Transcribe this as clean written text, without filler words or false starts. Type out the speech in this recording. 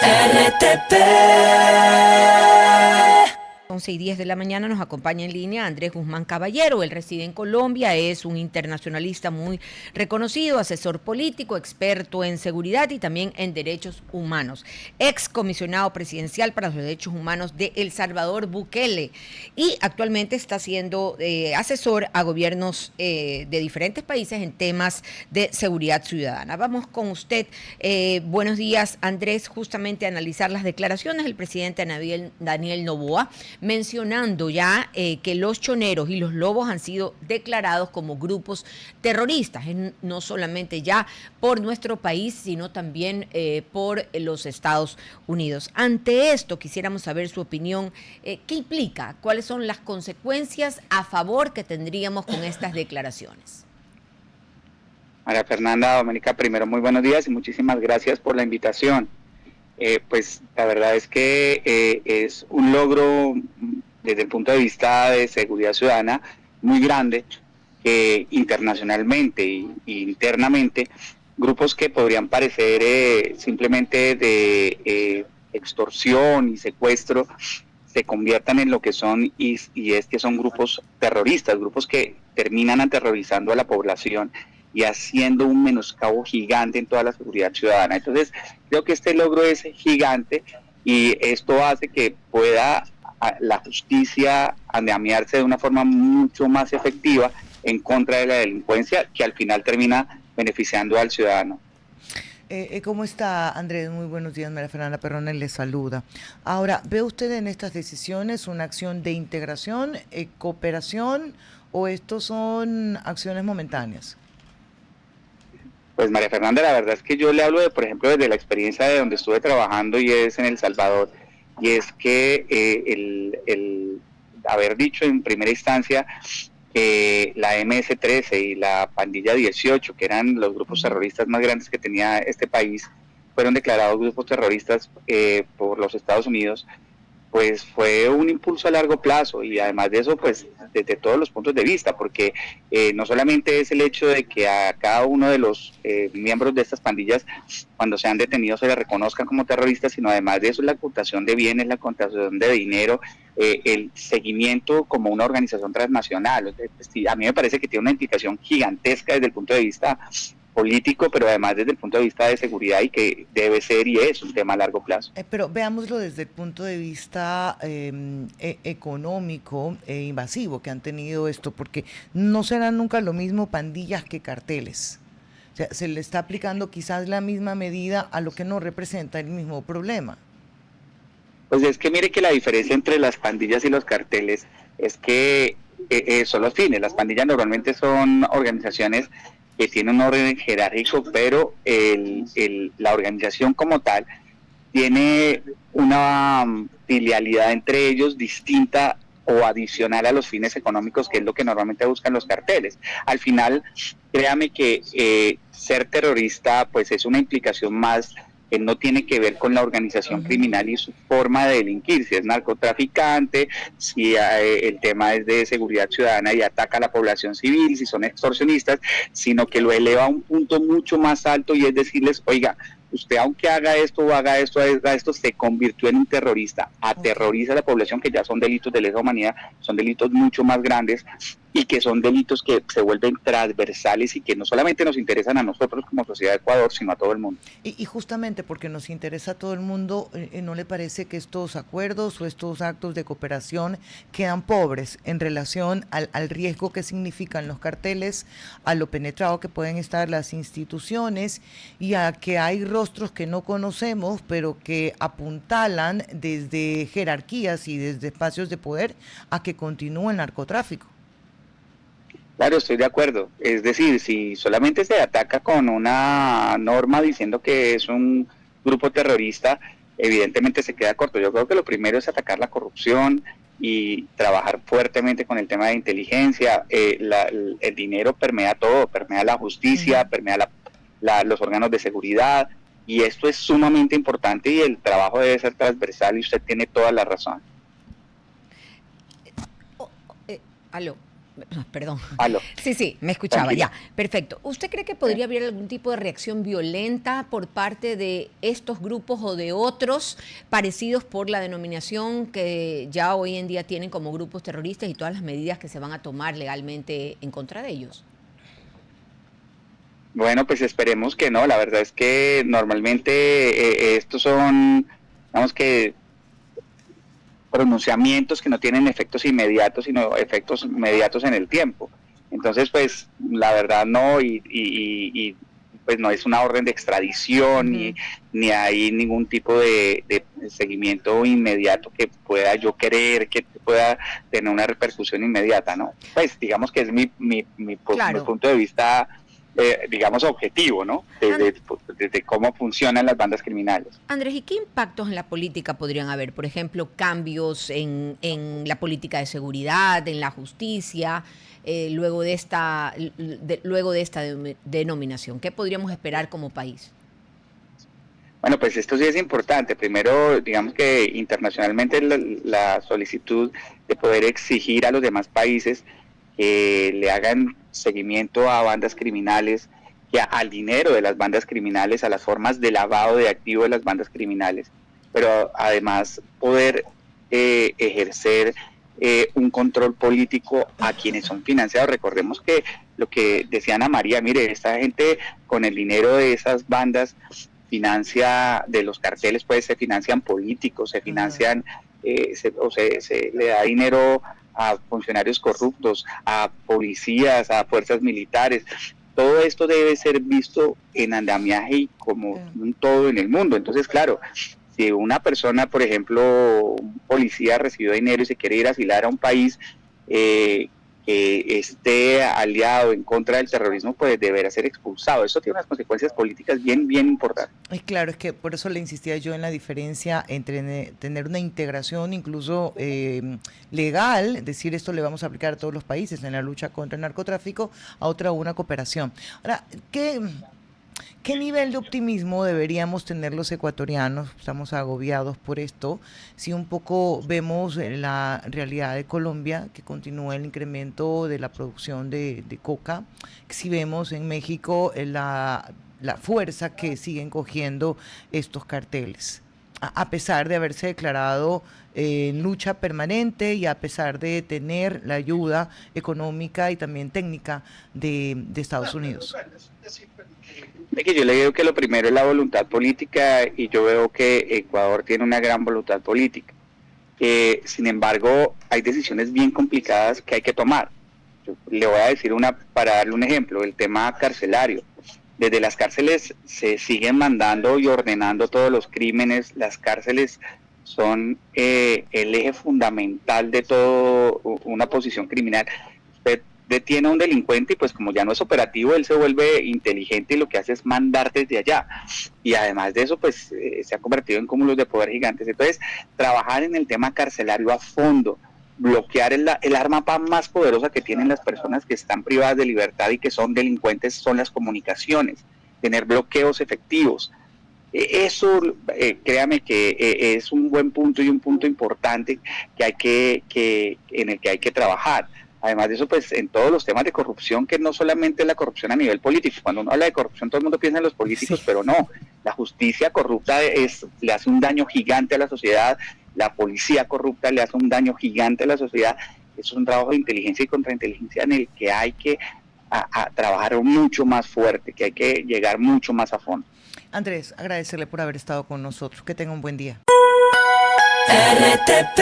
RTP. 11:10 de la mañana nos acompaña en línea Andrés Guzmán Caballero. Él reside en Colombia, es un internacionalista muy reconocido, asesor político, experto en seguridad y también en derechos humanos. Ex comisionado presidencial para los derechos humanos de El Salvador, Bukele, y actualmente está siendo asesor a gobiernos de diferentes países en temas de seguridad ciudadana. Vamos con usted. Buenos días, Andrés, justamente a analizar las declaraciones del presidente Daniel Noboa, mencionando ya que los choneros y los lobos han sido declarados como grupos terroristas, no solamente ya por nuestro país, sino también por los Estados Unidos. Ante esto, quisiéramos saber su opinión. ¿Qué implica? ¿Cuáles son las consecuencias a favor que tendríamos con estas declaraciones? María Fernanda, Doménica, primero muy buenos días y muchísimas gracias por la invitación. Pues la verdad es que es un logro desde el punto de vista de seguridad ciudadana muy grande, que internacionalmente e internamente grupos que podrían parecer simplemente de extorsión y secuestro se conviertan en lo que son y es que son grupos terroristas, grupos que terminan aterrorizando a la población y haciendo un menoscabo gigante en toda la seguridad ciudadana. Entonces, creo que este logro es gigante y esto hace que pueda la justicia andamiarse de una forma mucho más efectiva en contra de la delincuencia, que al final termina beneficiando al ciudadano. ¿Cómo está, Andrés? Muy buenos días, María Fernanda Perrone le saluda. Ahora, ¿ve usted en estas decisiones una acción de integración, cooperación, o estos son acciones momentáneas? Pues María Fernanda, la verdad es que yo le hablo de, por ejemplo, desde la experiencia de donde estuve trabajando y es en El Salvador, y es que el haber dicho en primera instancia que la MS-13 y la Pandilla 18, que eran los grupos terroristas más grandes que tenía este país, fueron declarados grupos terroristas por los Estados Unidos, pues fue un impulso a largo plazo y además de eso, pues desde todos los puntos de vista, porque no solamente es el hecho de que a cada uno de los miembros de estas pandillas, cuando sean detenidos, se les reconozcan como terroristas, sino además de eso la ocultación de bienes, la ocultación de dinero, el seguimiento como una organización transnacional. Entonces, a mí me parece que tiene una implicación gigantesca desde el punto de vista político, pero además desde el punto de vista de seguridad y que debe ser y es un tema a largo plazo. Pero veámoslo desde el punto de vista económico e invasivo que han tenido esto, porque no serán nunca lo mismo pandillas que carteles. O sea, se le está aplicando quizás la misma medida a lo que no representa el mismo problema. Pues es que mire que la diferencia entre las pandillas y los carteles es que son los fines. Las pandillas normalmente son organizaciones que tienen un orden jerárquico, pero la organización como tal tiene una filialidad entre ellos distinta o adicional a los fines económicos, que es lo que normalmente buscan los carteles. Al final, créame que ser terrorista pues es una implicación más que no tiene que ver con la organización criminal y su forma de delinquir, si es narcotraficante, si el tema es de seguridad ciudadana y ataca a la población civil, si son extorsionistas, sino que lo eleva a un punto mucho más alto y es decirles, oiga, usted aunque haga esto o haga esto, se convirtió en un terrorista, aterroriza a la población, que ya son delitos de lesa humanidad, son delitos mucho más grandes y que son delitos que se vuelven transversales y que no solamente nos interesan a nosotros como sociedad de Ecuador, sino a todo el mundo. Y justamente porque nos interesa a todo el mundo, ¿no le parece que estos acuerdos o estos actos de cooperación quedan pobres en relación al riesgo que significan los carteles, a lo penetrado que pueden estar las instituciones y a que hay rostros que no conocemos, pero que apuntalan desde jerarquías y desde espacios de poder a que continúe el narcotráfico? Claro, estoy de acuerdo. Es decir, si solamente se ataca con una norma diciendo que es un grupo terrorista, evidentemente se queda corto. Yo creo que lo primero es atacar la corrupción y trabajar fuertemente con el tema de inteligencia. El dinero permea todo, permea la justicia, permea los órganos de seguridad, y esto es sumamente importante y el trabajo debe ser transversal y usted tiene toda la razón. Aló. Perdón. Aló. Sí, me escuchaba. Tranquila. Ya. Perfecto. ¿Usted cree que podría haber algún tipo de reacción violenta por parte de estos grupos o de otros parecidos por la denominación que ya hoy en día tienen como grupos terroristas y todas las medidas que se van a tomar legalmente en contra de ellos? Bueno, pues esperemos que no. La verdad es que normalmente estos son, digamos que, pronunciamientos que no tienen efectos inmediatos, sino efectos inmediatos en el tiempo. Entonces, pues, la verdad no, pues no es una orden de extradición, ni hay ningún tipo de seguimiento inmediato que pueda yo querer que pueda tener una repercusión inmediata, ¿no? Pues digamos que es mi Claro. punto de vista, digamos, objetivo, ¿no? De cómo funcionan las bandas criminales. Andrés, ¿y qué impactos en la política podrían haber? Por ejemplo, cambios en la política de seguridad, en la justicia, luego de esta denominación. ¿Qué podríamos esperar como país? Bueno, pues esto sí es importante. Primero, digamos que internacionalmente la solicitud de poder exigir a los demás países que le hagan seguimiento a bandas criminales, al dinero de las bandas criminales, a las formas de lavado de activos de las bandas criminales, pero además poder ejercer un control político a quienes son financiados. Recordemos que lo que decía Ana María, mire, esta gente con el dinero de esas bandas financia, de los carteles, pues se financian políticos, se financian, se le da dinero a funcionarios corruptos, a policías, a fuerzas militares. Todo esto debe ser visto en andamiaje y como un todo en el mundo. Entonces, claro, si una persona, por ejemplo, un policía recibió dinero y se quiere ir a asilar a un país que esté aliado en contra del terrorismo, pues deberá ser expulsado. Eso tiene unas consecuencias políticas bien importantes. Claro, es que por eso le insistía yo en la diferencia entre tener una integración incluso legal, decir esto le vamos a aplicar a todos los países en la lucha contra el narcotráfico, a otra una cooperación. Ahora, ¿qué nivel de optimismo deberíamos tener los ecuatorianos? Estamos agobiados por esto. Si un poco vemos la realidad de Colombia, que continúa el incremento de la producción de coca, si vemos en México la fuerza que siguen cogiendo estos carteles, a pesar de haberse declarado en lucha permanente y a pesar de tener la ayuda económica y también técnica de Estados Unidos. Yo le digo que lo primero es la voluntad política y yo veo que Ecuador tiene una gran voluntad política. Sin embargo, hay decisiones bien complicadas que hay que tomar. Yo le voy a decir una, para darle un ejemplo, el tema carcelario. Desde las cárceles se siguen mandando y ordenando todos los crímenes. Las cárceles son el eje fundamental de toda una posición criminal. Usted detiene a un delincuente y pues como ya no es operativo, él se vuelve inteligente y lo que hace es mandar desde allá. Y además de eso, pues se ha convertido en cúmulos de poder gigantes. Entonces, trabajar en el tema carcelario a fondo, bloquear el arma más poderosa que tienen las personas que están privadas de libertad y que son delincuentes, son las comunicaciones, tener bloqueos efectivos. Eso, créame que es un buen punto y un punto importante en el que hay que trabajar. Además de eso, pues en todos los temas de corrupción, que no solamente la corrupción a nivel político. Cuando uno habla de corrupción, todo el mundo piensa en los políticos, sí, pero no. La justicia corrupta le hace un daño gigante a la sociedad. La policía corrupta le hace un daño gigante a la sociedad. Eso es un trabajo de inteligencia y contrainteligencia en el que hay que a trabajar mucho más fuerte, que hay que llegar mucho más a fondo. Andrés, agradecerle por haber estado con nosotros. Que tenga un buen día. RTP